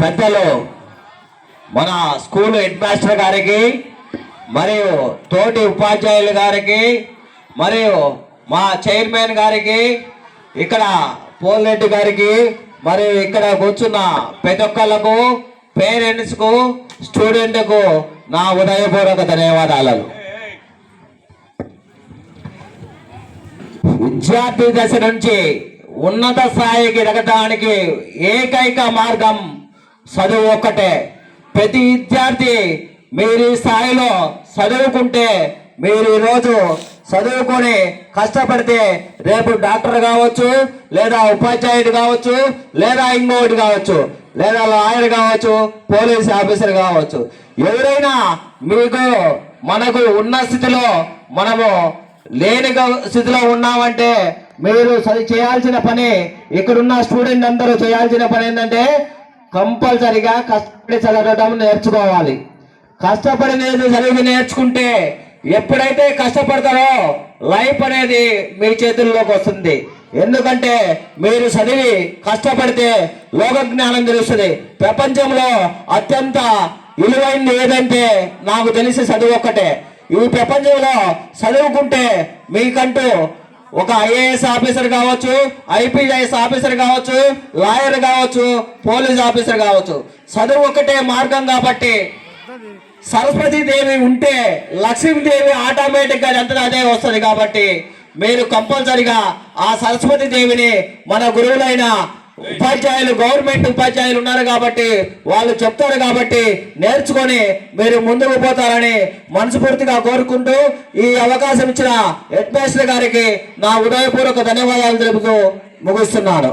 పెద్దలు మన school head master గారికి మరియు తోటి ఉపాధ్యాయులు గారికి మరియు మా చైర్మన్ గారికి ఇక్కడ పోల్రెడ్డి గారికి మరియు ఇక్కడ కూర్చున్న ప్రతి ఒక్కళ్ళకు పేరెంట్స్కు స్టూడెంట్కు నా ఉదయపూర్వక ధన్యవాదాలు. విద్యార్థి దశ నుంచి ఉన్నత స్థాయికి ఎదగడానికి ఏకైక మార్గం చదువు ఒక్కటే. ప్రతి విద్యార్థి మీరు ఈ స్థాయిలో చదువుకుంటే, మీరు ఈరోజు చదువుకొని కష్టపడితే రేపు డాక్టర్ కావచ్చు, లేదా ఉపాధ్యాయుడు కావచ్చు, లేదా ఇంకోటి కావచ్చు, లేదా లాయర్ కావచ్చు, పోలీస్ ఆఫీసర్ కావచ్చు. ఎవరైనా మీకు మనకు ఉన్న స్థితిలో మనము లేని స్థితిలో ఉన్నామంటే మీరు చేయాల్సిన పని, ఇక్కడున్న స్టూడెంట్ అందరూ చేయాల్సిన పని ఏంటంటే కంపల్సరిగా కష్టపడి చదవడం నేర్చుకోవాలి. కష్టపడి చదివి నేర్చుకుంటే ఎప్పుడైతే కష్టపడతారో లైఫ్ అనేది మీ చేతుల్లోకి వస్తుంది. ఎందుకంటే మీరు చదివి కష్టపడితే లోక జ్ఞానం తెలుస్తుంది. ప్రపంచంలో అత్యంత విలువైనది ఏదంటే నాకు తెలిసి చదువు ఒక్కటే. ఈ ప్రపంచంలో చదువుకుంటే మీకంటూ ఒక ఐఏఎస్ ఆఫీసర్ కావచ్చు, ఐపీఎస్ ఆఫీసర్ కావచ్చు, లాయర్ కావచ్చు, పోలీస్ ఆఫీసర్ కావచ్చు. చదువు ఒకటే మార్గం కాబట్టి సరస్వతీదేవి ఉంటే లక్ష్మీదేవి ఆటోమేటిక్గా అంతటా అదే వస్తుంది. కాబట్టి మీరు కంపల్సరిగా ఆ సరస్వతీదేవిని మన గురువులైన ఉపాధ్యాయులు, గవర్నమెంట్ ఉపాధ్యాయులు ఉన్నారు కాబట్టి వాళ్ళు చెప్తారు కాబట్టి నేర్చుకొని మీరు ముందుకు పోతారని మనస్ఫూర్తిగా కోరుకుంటూ ఈ అవకాశం ఇచ్చిన హెడ్ మాస్టర్ గారికి నా ఉదయపూర్వక ధన్యవాదాలు తెలుపుతూ ముగిస్తున్నాను.